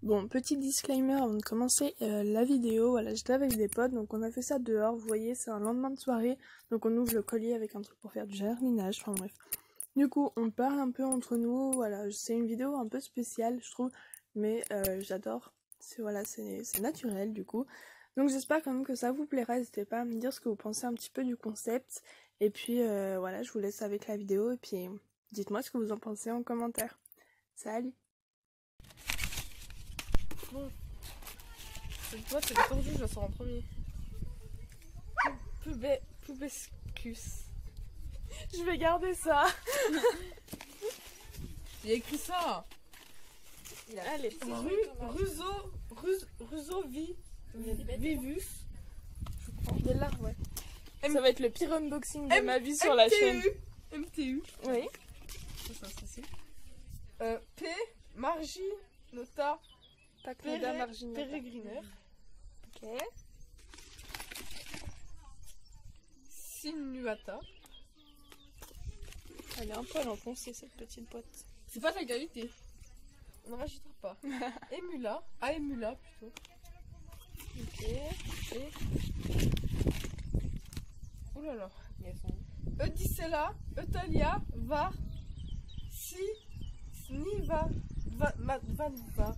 Bon, petit disclaimer avant de commencer la vidéo, voilà, j'étais avec des potes, donc on a fait ça dehors, vous voyez, c'est un lendemain de soirée, donc on ouvre le collier avec un truc pour faire du jardinage, enfin bref. Du coup, on parle un peu entre nous, voilà, c'est une vidéo un peu spéciale, je trouve, mais j'adore, voilà, c'est naturel du coup. Donc j'espère quand même que ça vous plaira, n'hésitez pas à me dire ce que vous pensez un petit peu du concept, et puis voilà, je vous laisse avec la vidéo, et puis dites-moi ce que vous en pensez en commentaire. Salut! Bon, cette boîte elle est tordue, je la sors en premier. Pubescus. Je vais garder ça. Il a écrit ça. Allez, Vivus. je prends des larves, ouais. Ça va être le pire unboxing de ma vie sur la chaîne. MTU. Oui. Ça c'est facile. P. Marginota. Pacnoda marginata. Peregriner. Ok. Sinuata. Elle est un peu enfoncée cette petite boîte. C'est pas de la qualité. On ne rajoutera pas. Emula. Emula plutôt. Ok. Et. Oulala. Eudicella. Eutalia. Var. Si. Sniva. Vadva.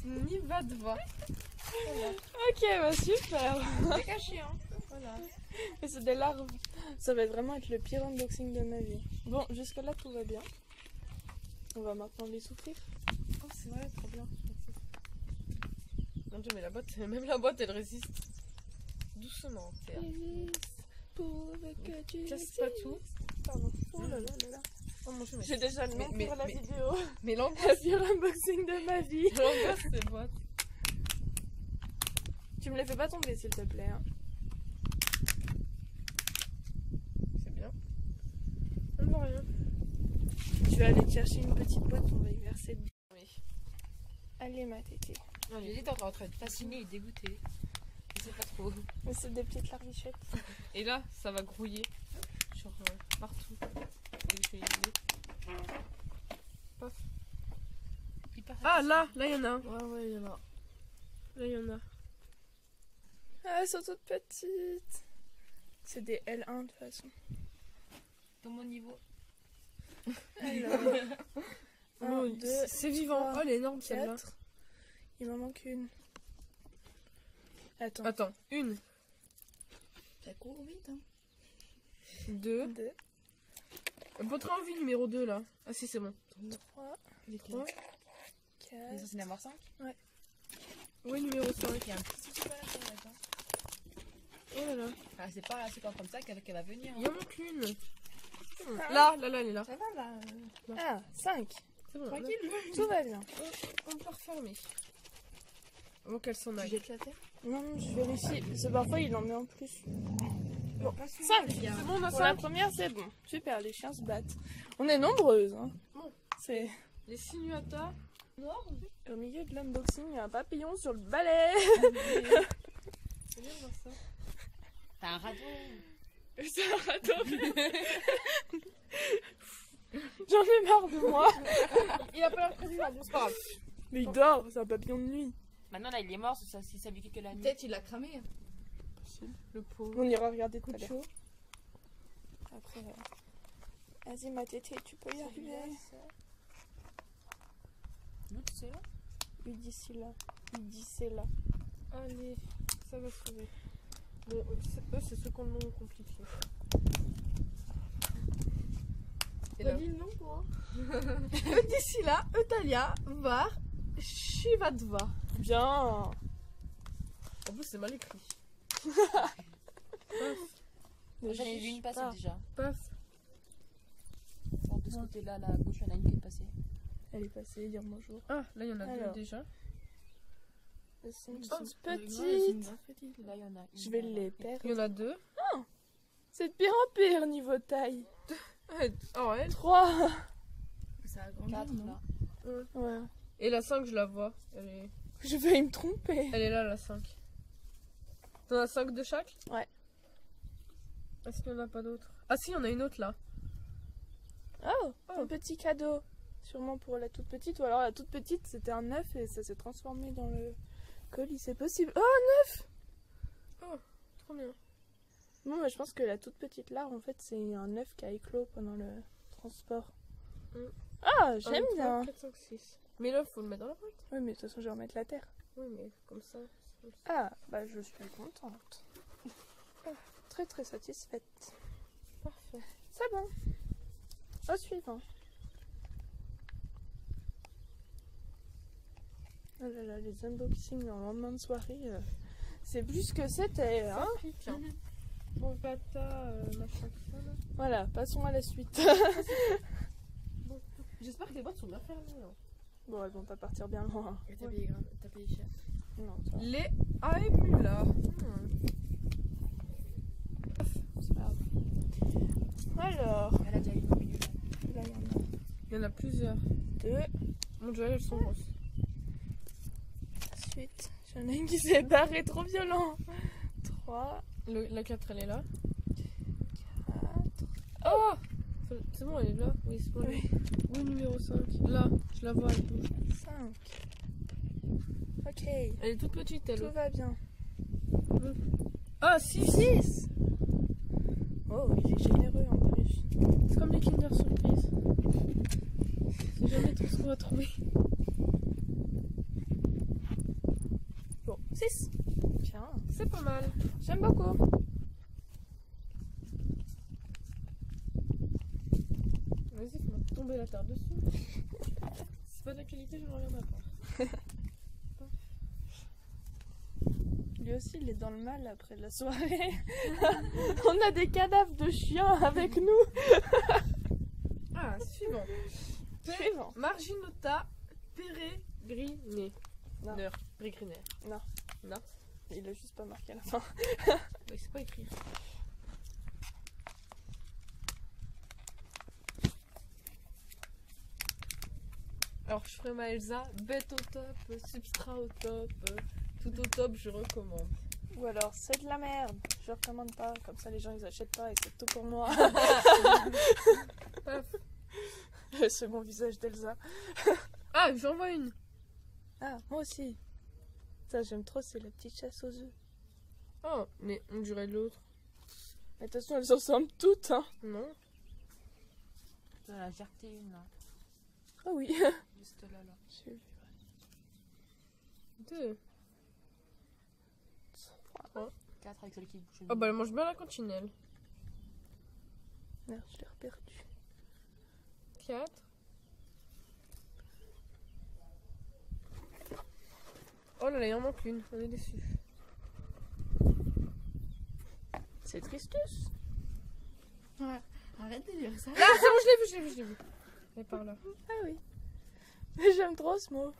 Snivadva. Voilà. Ok, bah super. C'est caché, hein. Voilà. Mais c'est des larves. Ça va vraiment être le pire unboxing de ma vie. Bon, jusque là tout va bien. On va maintenant les souffrir. Oh, c'est vrai, trop bien. Mon dieu, mais la boîte, même la boîte, elle résiste. Doucement, terre. Casse pas tout. Pardon. Oh là là là là. Oh mon dieu, mais J'ai déjà le nom pour la vidéo. Mais Le l'angoisse, pire unboxing de ma vie. l'angoisse, cette boîte. Tu me les fais pas tomber s'il te plaît. Hein. C'est bien. On voit rien. Je vais aller te chercher une petite boîte, on va y verser. Oui. Allez ma tétée. Non, il est en train de fasciner et dégoûter. Je sais pas trop. Mais c'est des petites larvichettes. Et là, ça va grouiller. Sur partout. Dès que je fais une vidéo. Paf. Ah, là il y en a un. Ouais, il y en a. Là, il y en a. Ah, elles sont toutes petites. C'est des L1 de toute façon. Dans mon niveau. Alors, Oh, 1, 2, c'est vivant. 3, Oh, elle est énorme celle-là. 4. Il m'en manque une. Attends. Attends, une, Ça court vite, hein. deux. 2, Votre envie numéro 2 là. Ah si, c'est bon. 3, Les 3. Il est 4. censé en avoir 5. Oui, numéro 5. Il y a un petit souci pas là, attends. Oh là là. Ah, c'est pas comme ça qu'elle va venir. Il en manque une. Là, elle est là. Ça va là. 1, 5. C'est bon. Tranquille. Tout va bien. On peut refermer. Avant qu'elle s'en Tu aille. jettes la terre. Non, je vérifie. Parce que parfois il en met en plus. Bon, 5. C'est bon, on a Pour la 5. première, c'est bon. Super, les chiens se battent. On est nombreuses. Hein. Bon. C'est Les sinuata. au milieu de l'unboxing, il y a un papillon sur le balai. C'est bien de voir ça. T'as un radeau. C'est un radeau. J'en ai marre de moi. Il a pas l'air président, bon, c'est pas grave. Mais il dort, c'est un papillon de nuit. Maintenant là, il est mort, si ça vit que la nuit. Peut-être il l'a cramé. Le pauvre. On ira regarder tout Coup à de l'heure. chaud. Après, vas-y ma tétée, tu peux y arriver. L'autre, c'est là. D'ici là. D'ici là. Allez, ça va se trouver. Bon, eux, c'est ceux qu'on le nom compliqué. Et là. Dis le nom toi. D'ici là, Eutalia, Var, Shivadva. Bien. En plus, c'est mal écrit. J'en ai vu une passer déjà. Paf. Bon, de ce côté-là, là, à gauche, il y en a une qui est passée. Elle est passée, dire bonjour. Ah, là, il y en a Alors. deux déjà. Elles sont Ils toutes sont petites. Là, il y en a une. Je vais les perdre. Il y en a deux. C'est de pire en pire niveau taille. Oh, elle. 3. Ça a grandi. 4 là. Ouais. Et la 5, je la vois. Je vais me tromper. Elle est là, la 5. T'en as 5 de chaque? Ouais. Est-ce qu'il n'y en a pas d'autres? Ah si, il y en a une autre là. Oh, un petit cadeau. Sûrement pour la toute petite, ou alors la toute petite c'était un œuf et ça s'est transformé dans le colis, c'est possible. Oh, Trop bien. bon, bah, je pense que la toute petite larve en fait c'est un œuf qui a éclos pendant le transport. Mm. Ah, j'aime 1, 2, 3, bien. 4, 5, 6. Mais là, faut le mettre dans la boîte. Oui, mais de toute façon je vais remettre la terre. Oui, mais comme ça. Ah, bah je suis contente. Très très satisfaite. Parfait. C'est bon. Au suivant. Oh là là, les unboxings en lendemain de soirée, c'est plus ce que c'était, hein. Tiens. Bon, pata, machin, tout ça là. Voilà, passons à la suite. Bon. J'espère que les boîtes sont bien fermées. Hein. Bon, elles vont pas partir bien loin. Et t'as payé grave, t'as payé cher. Non, ça va. Les Aemula. C'est pas grave. Alors, Elle a déjà une au milieu. là, il y en a Il y en a plusieurs. 2. Mon Dieu, elles sont grosses. Ensuite, j'en ai une qui s'est barrée, trop violent. 3, La 4, elle est là. 4. Oh, c'est bon, elle est là. Oui, c'est bon. Oui. Oui, numéro 5. Là, je la vois. Elle bouge. 5. Ok, Elle est toute petite, elle. tout va bien. Ah, 6. 6. Oh, il est généreux en plus. C'est comme les Kinder Surprise. C'est jamais trop ce qu'on va trouver. Bon, 6. Bien, C'est pas mal. j'aime beaucoup. Vas-y, fais-moi tomber la terre dessus. C'est pas de la qualité, je reviens pas. Lui aussi, il est dans le mal après la soirée. On a des cadavres de chiens avec nous. Ah, suivant. Suivant. Marginota peregrinaire. Non. Peregrinaire. Non. Non. Il a juste pas marqué à la fin. Oui, c'est pas écrit. Alors, je ferai ma Elsa. Bête au top, substrat au top, tout au top, je recommande. Ou alors, c'est de la merde. Je recommande pas. Comme ça, les gens, ils achètent pas et c'est tout pour moi. Paf. C'est mon visage d'Elsa. Ah, j'en vois une. Ah, moi aussi. Ça, j'aime trop, c'est la petite chasse aux œufs. Oh, mais on dirait l'autre. Mais attention, elles se ressemblent toutes, hein. Non. T'en as jarté une là. Ah oui. Juste là, là. J'ai vu. 2. 4 avec celle qui bouge. Oh, bah, elle mange bien la cantinelle. Merde, je l'ai reperdu. 4. Oh là là, il en manque une. On est déçus. C'est Tristus. Ouais. Arrête de dire ça. Ah, c'est bon, je l'ai vu. Elle est par là. Ah oui. J'aime trop ce mot.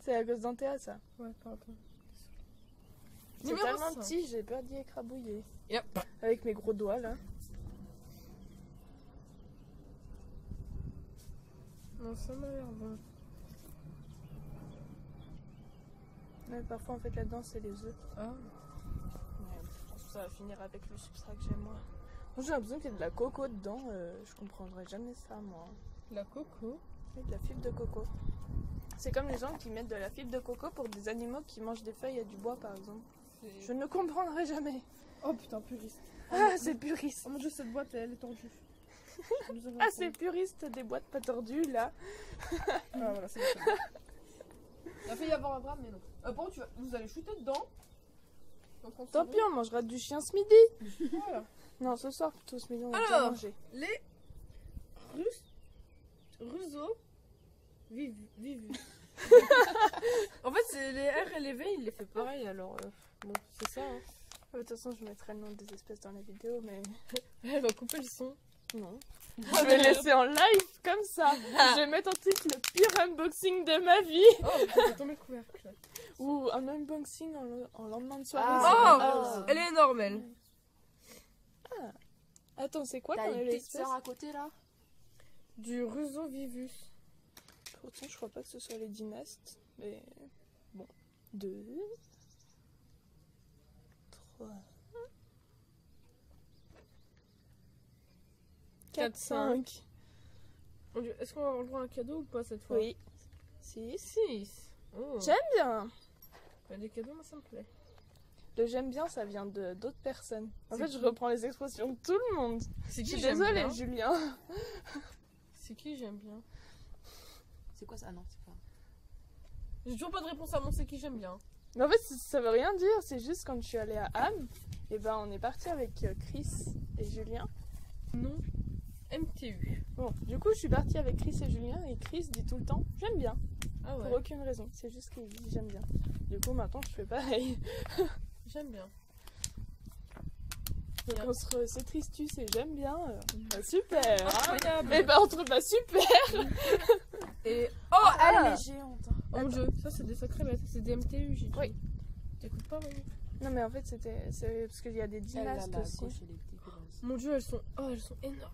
C'est à cause d'Antea, ça. Ouais, pardon. C'est Numéro tellement 5. petit, j'ai peur d'y écrabouiller. Yep. Avec mes gros doigts, là. Non, ça m'a l'air bon. Mais parfois, en fait, là-dedans, c'est les œufs. Ah. Ouais, je pense que ça va finir avec le substrat que j'aime, moi. Moi, j'ai l'impression qu'il y a de la coco dedans. Je comprendrai jamais ça, moi. La coco. Oui, de la fibre de coco. C'est comme les gens qui mettent de la fibre de coco pour des animaux qui mangent des feuilles et du bois, par exemple. Je ne comprendrai jamais. Oh putain, puriste. Ah, c'est puriste. Oh mon dieu, cette boîte, elle est tendue. Ah, c'est puriste des boîtes pas tordues, là. Ah, voilà, c'est bon. Il a failli y avoir un drame, mais non. Par contre, vous allez shooter dedans. Tant pis, on mangera du chien ce midi. Voilà. Non, ce soir, plutôt ce midi, on va déjà Alors, manger. les Russo Vivu. En fait, c'est les R et les V, il les fait pareil, alors bon, c'est ça. Hein. De toute façon, je mettrai le nom des espèces dans la vidéo, mais Elle va couper le son. non. Je vais laisser en live comme ça. Je vais mettre en titre le pire unboxing de ma vie. Oh, j'ai tombé le couvercle. Ou un unboxing en lendemain de soirée. Oh, c'est elle est énorme, elle. Attends, c'est quoi T'as quand une elle petite espèce sœur à côté là. Du Russo Vivus. Pourtant, je crois pas que ce soit les dynastes. Mais bon. 2, 3, 4, 5. Est-ce qu'on va avoir le droit à un cadeau ou pas cette fois? Oui. 6. 6. Oh. J'aime bien. Bah, des cadeaux, moi ça me plaît. Le j'aime bien, ça vient de d'autres personnes. En C'est fait, je qui? reprends les expressions de tout le monde. C'est Je qui suis j'aime désolée, bien? Julien. C'est qui j'aime bien? C'est quoi ça? Ah non, c'est pas. J'ai toujours pas de réponse à mon c'est qui j'aime bien. Mais en fait, ça veut rien dire. C'est juste quand je suis allée à Ham, et ben on est parti avec Chris et Julien. Non. MTU. Bon, du coup, je suis partie avec Chris et Julien, et Chris dit tout le temps j'aime bien. Ah ouais. Pour aucune raison. C'est juste qu'il dit j'aime bien. Du coup, maintenant, je fais pareil. J'aime bien. Donc Bien. on se tristus et j'aime bien. Bah, super. Hein. Incroyable. Et ben on trouve pas super. Et Oh, Elle est géante. oh mon dieu, ça c'est des sacrés bêtes. C'est des MTU, j'ai dit. Oui. T'écoutes pas, Mamie? Non mais en fait c'est parce qu'il y a des Elle a dynastes la aussi. gauche et les dégueulasses. Mon dieu, elles sont énormes.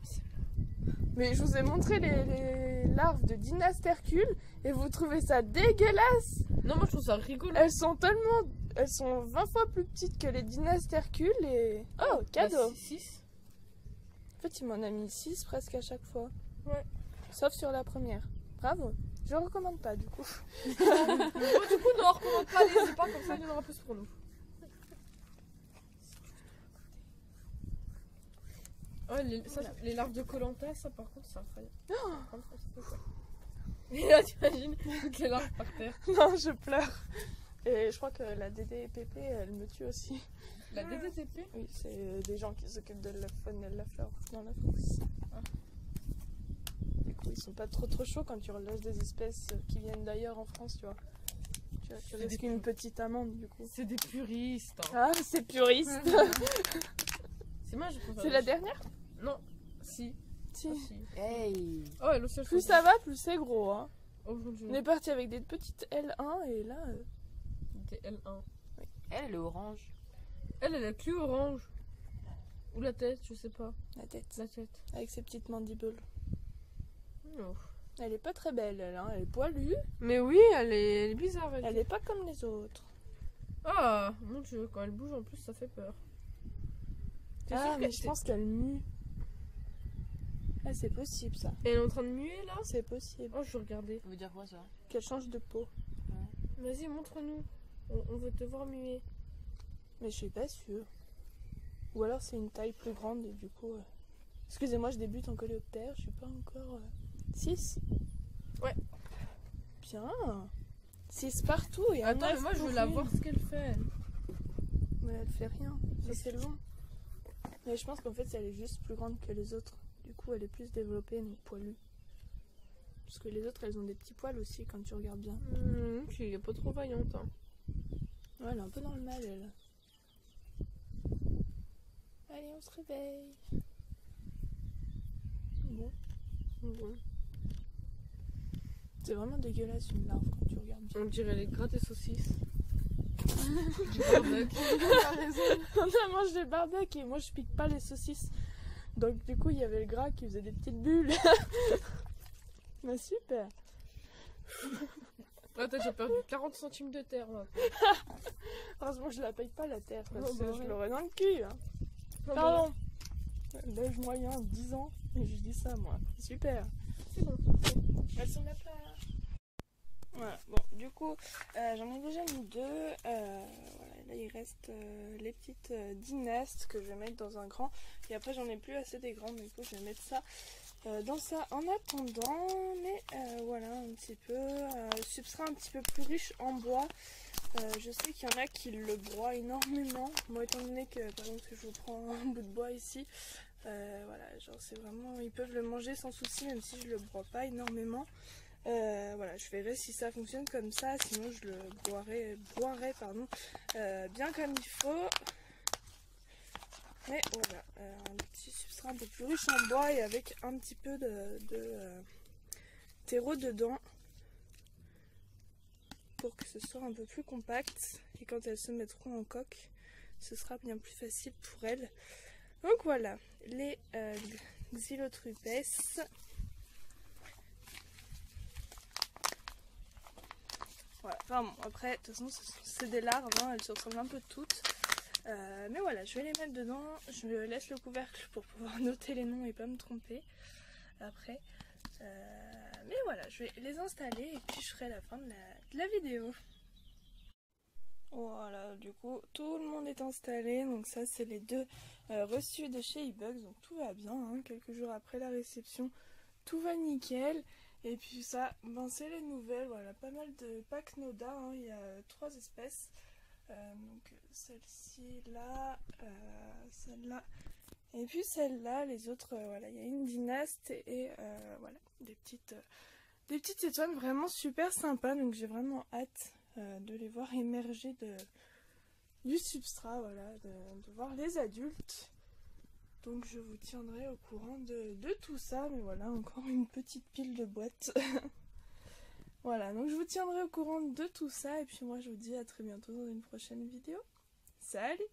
Mais je vous ai montré les larves de dynastes Hercule et vous trouvez ça dégueulasse. Non, moi je trouve ça rigolo. Elles sont 20 fois plus petites que les dynastes Hercule et... Oh, cadeau. 6. En fait, il m'en a mis 6 presque à chaque fois. Ouais. Sauf sur la première. Bravo. Je recommande pas du coup. Bon, du coup, ne recommande pas, n'hésitez pas, comme ça il y en aura plus pour nous. Ouais, les larves de Koh-Lanta, ça par contre, c'est incroyable. Et là, t'imagines toutes les larves par terre. Non, je pleure. Et je crois que la DDPP, elle me tue aussi. La DDTP? Oui, c'est des gens qui s'occupent de la faune et de la flore dans la France. Ah. Du coup, ils sont pas trop chauds quand tu relâches des espèces qui viennent d'ailleurs en France, tu vois. Tu risques une petite amende, du coup. C'est des puristes. Hein. Ah, c'est puriste. C'est moi, je préfère. C'est la dernière? Non. Si. Si. Ah, si. Hey. Oh, elle aussi, elle Plus fait ça va, plus c'est gros. Hein. Oh mon dieu. On est parti avec des petites L1 et là... Des L1. Elle est orange. Elle a la queue orange. Ou la tête, je sais pas. la tête. La tête. Avec ses petites mandibules. Non. Elle est pas très belle, elle. Hein. Elle est poilue. Mais oui, elle est bizarre. Elle est pas comme les autres. Ah, mon dieu, quand elle bouge en plus, ça fait peur. T'es Ah, sûre mais je pense qu'elle mue. Ah, c'est possible ça. Elle est en train de muer là? C'est possible. Oh, je vais regarder. Ça veut dire quoi ça? Qu'elle change de peau. Vas-y, montre-nous. On veut te voir muer. Mais je suis pas sûre. Ou alors c'est une taille plus grande et du coup... Excusez-moi, je débute en coléoptère. Je suis pas encore... 6 Ouais. Bien. 6 partout et un Attends, mais œuf moi je veux pour la une. voir ce qu'elle fait. Mais elle fait rien. Ça c'est long. Mais je pense qu'en fait elle est juste plus grande que les autres. Du coup elle est plus développée, donc poilue. Parce que les autres elles ont des petits poils aussi quand tu regardes bien. Ok, elle est pas trop vaillante. Hein. Ouais, elle est un peu dans le mal elle. Allez, on se réveille. Bon. Bon. C'est vraiment dégueulasse une larve quand tu regardes bien. On dirait les grattes saucisses. Du barbecue. T'as raison. On mange des barbecues et moi je pique pas les saucisses. Donc du coup il y avait le gras qui faisait des petites bulles. Mais super. Attends, j'ai perdu 40 centimes de terre là. Heureusement que je la paye pas la terre parce Oh, que bah je ouais. l'aurais dans le cul. Hein. Pardon. L'âge moyen 10 ans et je dis ça moi. Super. C'est bon. Elles sont là pas. Voilà, bon, du coup, j'en ai déjà mis 2. Voilà, là, il reste les petites dynastes que je vais mettre dans un grand. Et après, j'en ai plus assez des grands, du coup, je vais mettre ça dans ça en attendant. Mais voilà, un petit peu. Substrat un petit peu plus riche en bois. Je sais qu'il y en a qui le broient énormément. Moi, étant donné que, par exemple, je vous prends un bout de bois ici. Voilà, genre, c'est vraiment. Ils peuvent le manger sans souci, même si je le broie pas énormément. Voilà, je verrai si ça fonctionne comme ça, sinon je le boirai bien comme il faut. Mais voilà, un petit substrat un peu plus riche en bois et avec un petit peu de terreau dedans pour que ce soit un peu plus compact. Et quand elles se mettront en coque, ce sera bien plus facile pour elles. Donc voilà, les Xylotrupes. Voilà. Enfin bon, après, de toute façon, c'est des larves, hein, elles se ressemblent un peu toutes. Mais voilà, je vais les mettre dedans. Je laisse le couvercle pour pouvoir noter les noms et pas me tromper après. Mais voilà, je vais les installer et puis je ferai la fin de la vidéo. Voilà, du coup, tout le monde est installé. Donc ça, c'est les deux reçus de chez eBugs. Donc tout va bien, hein. Quelques jours après la réception, tout va nickel. Et puis ça, ben, c'est les nouvelles. Voilà, pas mal de packs Noda, hein. Il y a 3 espèces. Donc celle-ci, là, celle-là. Et puis celle-là, les autres, voilà, il y a une dynaste et voilà, des petites étoiles vraiment super sympas. Donc j'ai vraiment hâte de les voir émerger du substrat, voilà, de voir les adultes. Donc je vous tiendrai au courant de tout ça. Mais voilà, encore une petite pile de boîtes. Voilà, donc je vous tiendrai au courant de tout ça. Et puis moi je vous dis à très bientôt dans une prochaine vidéo. Salut!